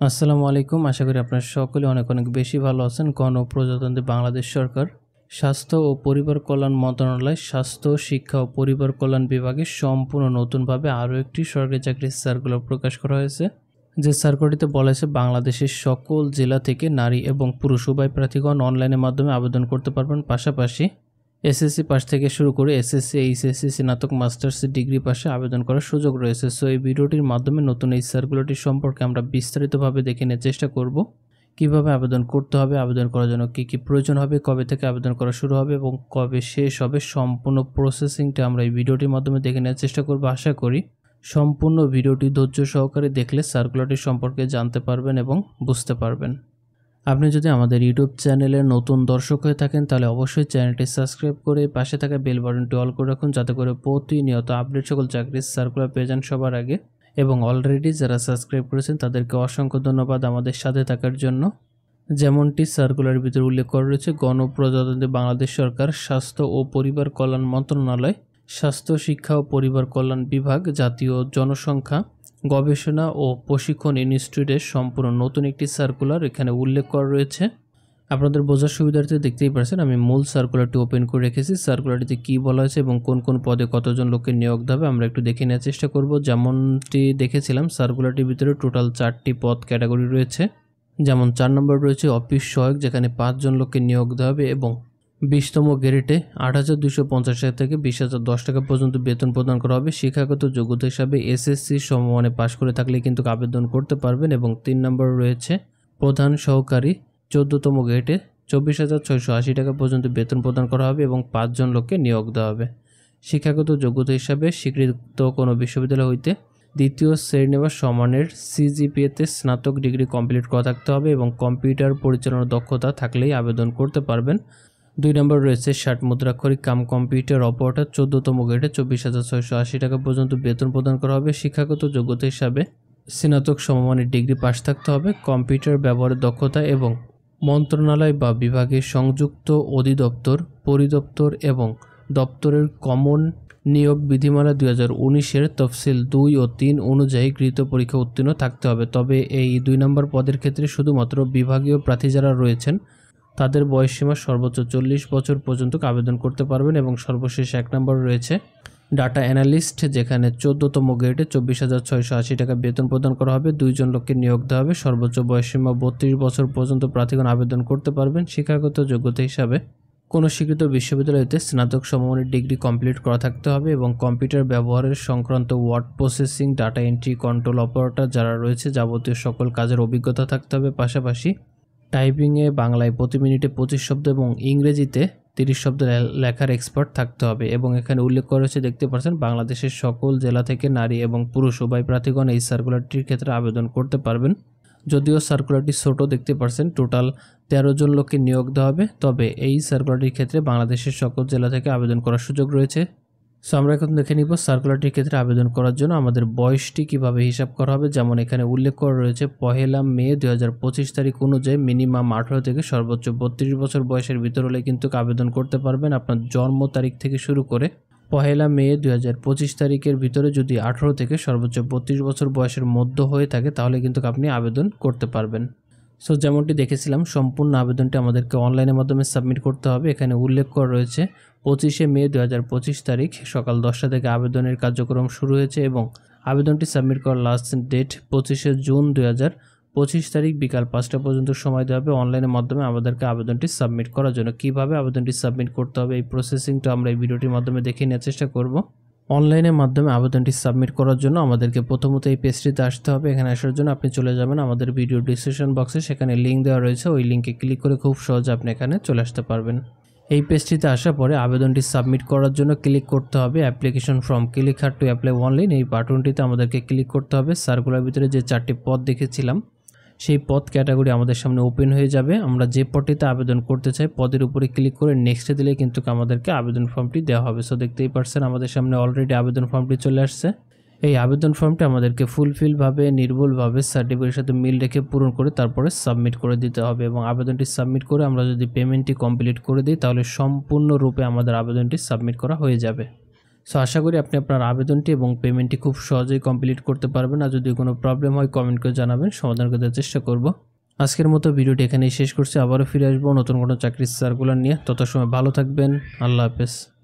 আসসালামু আলাইকুম। আশা করি আপনারা সকলে অনেক অনেক বেশি ভালো আছেন। গণপ্রজাতন্ত্রী বাংলাদেশ সরকার স্বাস্থ্য ও পরিবার কল্যাণ মন্ত্রণালয় স্বাস্থ্য, শিক্ষা ও পরিবার কল্যাণ বিভাগে সম্পূর্ণ নতুনভাবে আরও একটি সরকারি চাকরির সার্কুলার প্রকাশ করা হয়েছে। যে সার্কুলারটিতে বলা হয়েছে বাংলাদেশের সকল জেলা থেকে নারী এবং পুরুষ উভয় প্রার্থীগণ অনলাইনের মাধ্যমে আবেদন করতে পারবেন। পাশাপাশি এসএসসি পাস থেকে শুরু করে এসএসসি, এইচএসসি, স্নাতক, মাস্টার্স ডিগ্রি পাশে আবেদন করার সুযোগ রয়েছে। সো এই ভিডিওটির মাধ্যমে নতুন এই সার্কুলারটি সম্পর্কে আমরা বিস্তারিতভাবে দেখে নেওয়ার চেষ্টা করব। কিভাবে আবেদন করতে হবে, আবেদন করার জন্য কী কী প্রয়োজন হবে, কবে থেকে আবেদন করা শুরু হবে এবং কবে শেষ হবে, সম্পূর্ণ প্রসেসিংটা আমরা এই ভিডিওটির মাধ্যমে দেখে নেওয়ার চেষ্টা করব। আশা করি সম্পূর্ণ ভিডিওটি ধৈর্য সহকারে দেখলে সার্কুলারটি সম্পর্কে জানতে পারবেন এবং বুঝতে পারবেন। আপনি যদি আমাদের ইউটিউব চ্যানেলের নতুন দর্শক হয়ে থাকেন তাহলে অবশ্যই চ্যানেলটি সাবস্ক্রাইব করে পাশে থাকা বেল বাটনটি অল করে রাখুন, যাতে করে প্রতিনিয়ত আপডেট সকল চাকরির সার্কুলার পেয়ে যান সবার আগে। এবং অলরেডি যারা সাবস্ক্রাইব করেছেন তাদেরকে অসংখ্য ধন্যবাদ আমাদের সাথে থাকার জন্য। যেমনটি সার্কুলারের ভিতরে উল্লেখ করা রয়েছে, গণপ্রজাতন্ত্রী বাংলাদেশ সরকার স্বাস্থ্য ও পরিবার কল্যাণ মন্ত্রণালয় স্বাস্থ্য, শিক্ষা ও পরিবার কল্যাণ বিভাগ জাতীয় জনসংখ্যা গবেষণা ও প্রশিক্ষণ ইনস্টিটিউটের সম্পূর্ণ নতুন একটি সার্কুলার এখানে উল্লেখ করা রয়েছে। আপনাদের বোঝার সুবিধার্থে দেখতেই পাচ্ছেন আমি মূল সার্কুলারটি ওপেন করে রেখেছি। সার্কুলারটিতে কী বলা হয়েছে এবং কোন কোন পদে কতজন লোককে নিয়োগ দেবে আমরা একটু দেখে নেওয়ার চেষ্টা করব। যেমনটি দেখেছিলাম সার্কুলারটির ভিতরে টোটাল 4টি পদ ক্যাটাগরি রয়েছে। যেমন 4 নম্বর রয়েছে অফিস সহায়ক, যেখানে 5 জন লোককে নিয়োগ দেওয়া হবে এবং 20তম গ্রেডে 8,250 টাকা থেকে 20,010 টাকা পর্যন্ত বেতন প্রদান করা হবে। শিক্ষাগত যোগ্যতা হিসাবে এসএসসি সমমানে পাশ করে থাকলে কিন্তু আবেদন করতে পারবেন। এবং 3 নম্বর রয়েছে প্রধান সহকারী, 14তম গ্রেডে 24,680 টাকা পর্যন্ত বেতন প্রদান করা হবে এবং 5 জন লোককে নিয়োগ দেওয়া হবে। শিক্ষাগত যোগ্যতা হিসাবে স্বীকৃত কোনো বিশ্ববিদ্যালয় হইতে 2য় শ্রেণী বা সমানের সিজিপিএতে স্নাতক ডিগ্রি কমপ্লিট করা থাকতে হবে এবং কম্পিউটার পরিচালনার দক্ষতা থাকলেই আবেদন করতে পারবেন। 2 নম্বর রয়েছে 60 মুদ্রাক্ষরিক কাম কম্পিউটার অপারেটর, 14তম গ্রেডে 24,680 টাকা পর্যন্ত বেতন প্রদান করা হবে। শিক্ষাগত যোগ্যতা হিসাবে স্নাতক সমমানের ডিগ্রি পাস থাকতে হবে। কম্পিউটার ব্যবহারের দক্ষতা এবং মন্ত্রণালয় বা বিভাগের সংযুক্ত অধিদপ্তর, পরিদপ্তর এবং দপ্তরের কমন নিয়োগ বিধিমালা 2019-এর তফসিল 2 ও 3 অনুযায়ী গৃহীত পরীক্ষা উত্তীর্ণ থাকতে হবে। তবে এই 2 নম্বর পদের ক্ষেত্রে শুধুমাত্র বিভাগীয় প্রার্থী যারা রয়েছেন তাদের বয়সসীমা সর্বোচ্চ 40 বছর পর্যন্ত আবেদন করতে পারবেন। এবং সর্বশেষ 1 নম্বর রয়েছে ডাটা অ্যানালিস্ট, যেখানে 14তম গ্রেডে 24,680 টাকা বেতন প্রদান করা হবে। 2 জন লোককে নিয়োগ দেওয়া হবে। সর্বোচ্চ বয়সসীমা 32 বছর পর্যন্ত প্রার্থীগণ আবেদন করতে পারবেন। শিক্ষাগত যোগ্যতা হিসাবে কোনো স্বীকৃত বিশ্ববিদ্যালয়তে স্নাতক সমমানের ডিগ্রি কমপ্লিট করা থাকতে হবে এবং কম্পিউটার ব্যবহারের সংক্রান্ত word processing, data entry, control operator যারা রয়েছে যাবতীয় সকল কাজের অভিজ্ঞতা থাকতে হবে। পাশাপাশি টাইপিংয়ে বাংলায় প্রতি মিনিটে 25 শব্দ এবং ইংরেজিতে 30 শব্দ লেখার এক্সপার্ট থাকতে হবে। এবং এখানে উল্লেখ করা হয়েছে, দেখতে পাচ্ছেন, বাংলাদেশের সকল জেলা থেকে নারী এবং পুরুষ উভয় প্রার্থীগণ এই সার্কুলারটির ক্ষেত্রে আবেদন করতে পারবেন। যদিও সার্কুলারটি ছোট দেখতে পাচ্ছেন, টোটাল 13 জন লোককে নিয়োগ দেওয়া হবে, তবে এই সার্কুলারটির ক্ষেত্রে বাংলাদেশের সকল জেলা থেকে আবেদন করার সুযোগ রয়েছে। সো আমরা এখন দেখে নিব সার্কুলারটির ক্ষেত্রে আবেদন করার জন্য আমাদের বয়সটি কিভাবে হিসাব করা হবে। যেমন এখানে উল্লেখ করা রয়েছে 1 মে 2025 তারিখ অনুযায়ী মিনিমাম 18 থেকে সর্বোচ্চ 32 বছর বয়সের ভিতর হলে কিন্তু আবেদন করতে পারবেন। আপনার জন্ম তারিখ থেকে শুরু করে 1 মে 2025 তারিখের ভিতরে যদি 18 থেকে সর্বোচ্চ 32 বছর বয়সের মধ্য হয়ে থাকে তাহলে কিন্তু আপনি আবেদন করতে পারবেন। সো যেমনটি দেখেছিলাম সম্পূর্ণ আবেদনটি আমাদেরকে অনলাইনের মাধ্যমে সাবমিট করতে হবে। এখানে উল্লেখ করা রয়েছে 25 মে 2025 তারিখ সকাল 10টা থেকে আবেদনের কার্যক্রম শুরু হয়েছে এবং আবেদনটি সাবমিট করার লাস্ট ডেট 25 জুন 2025 তারিখ বিকাল 5টা পর্যন্ত সময় দেওয়া হবে অনলাইনের মাধ্যমে আমাদেরকে আবেদনটি সাবমিট করার জন্য। কিভাবে আবেদনটি সাবমিট করতে হবে এই প্রসেসিংটা আমরা এই ভিডিওটির মাধ্যমে দেখে নেওয়ার চেষ্টা করব। অনলাইনের মাধ্যমে আবেদনটি সাবমিট করার জন্য আমাদেরকে প্রথমত এই পেজটিতে আসতে হবে। এখানে আসার জন্য আপনি চলে যাবেন আমাদের ভিডিও ডিসক্রিপশন বক্সে, সেখানে লিঙ্ক দেওয়া রয়েছে, ওই লিঙ্কে ক্লিক করে খুব সহজে আপনি এখানে চলে আসতে পারবেন। এই পেজটিতে আসার পরে আবেদনটি সাবমিট করার জন্য ক্লিক করতে হবে application form, click her to apply online, এই বাটনটিতে আমাদেরকে ক্লিক করতে হবে। সার্কুলার ভিতরে যে 4টি পদ দেখেছিলাম সেই পদ ক্যাটাগরি আমাদের সামনে ওপেন হয়ে যাবে। আমরা যে পদটিতে আবেদন করতে চাই পদের উপরে ক্লিক করে নেক্সটে দিলে কিন্তু আমাদেরকে আবেদন ফর্মটি দেওয়া হবে। সো দেখতেই পাচ্ছেন আমাদের সামনে অলরেডি আবেদন ফর্মটি চলে আসছে। এই আবেদন ফর্মটি আমাদেরকে ফুলফিলভাবে, নির্ভুলভাবে সার্টিফিকেটের সাথে মিল রেখে পূরণ করে তারপরে সাবমিট করে দিতে হবে। এবং আবেদনটি সাবমিট করে আমরা যদি পেমেন্টটি কমপ্লিট করে দিই তাহলে সম্পূর্ণরূপে আমাদের আবেদনটি সাবমিট করা হয়ে যাবে। সো আশা করি আপনি আপনার আবেদনটি এবং পেমেন্টটি খুব সহজেই কমপ্লিট করতে পারবেন। আর যদি কোনো প্রবলেম হয় কমেন্ট করে জানাবেন, সমাধান করতে চেষ্টা করব। আজকের মতো ভিডিওটি এখানেই শেষ করছি। আবারও ফিরে আসবো নতুন কোনো চাকরির সার্কুলার নিয়ে। তত সময় ভালো থাকবেন। আল্লাহ হাফেজ।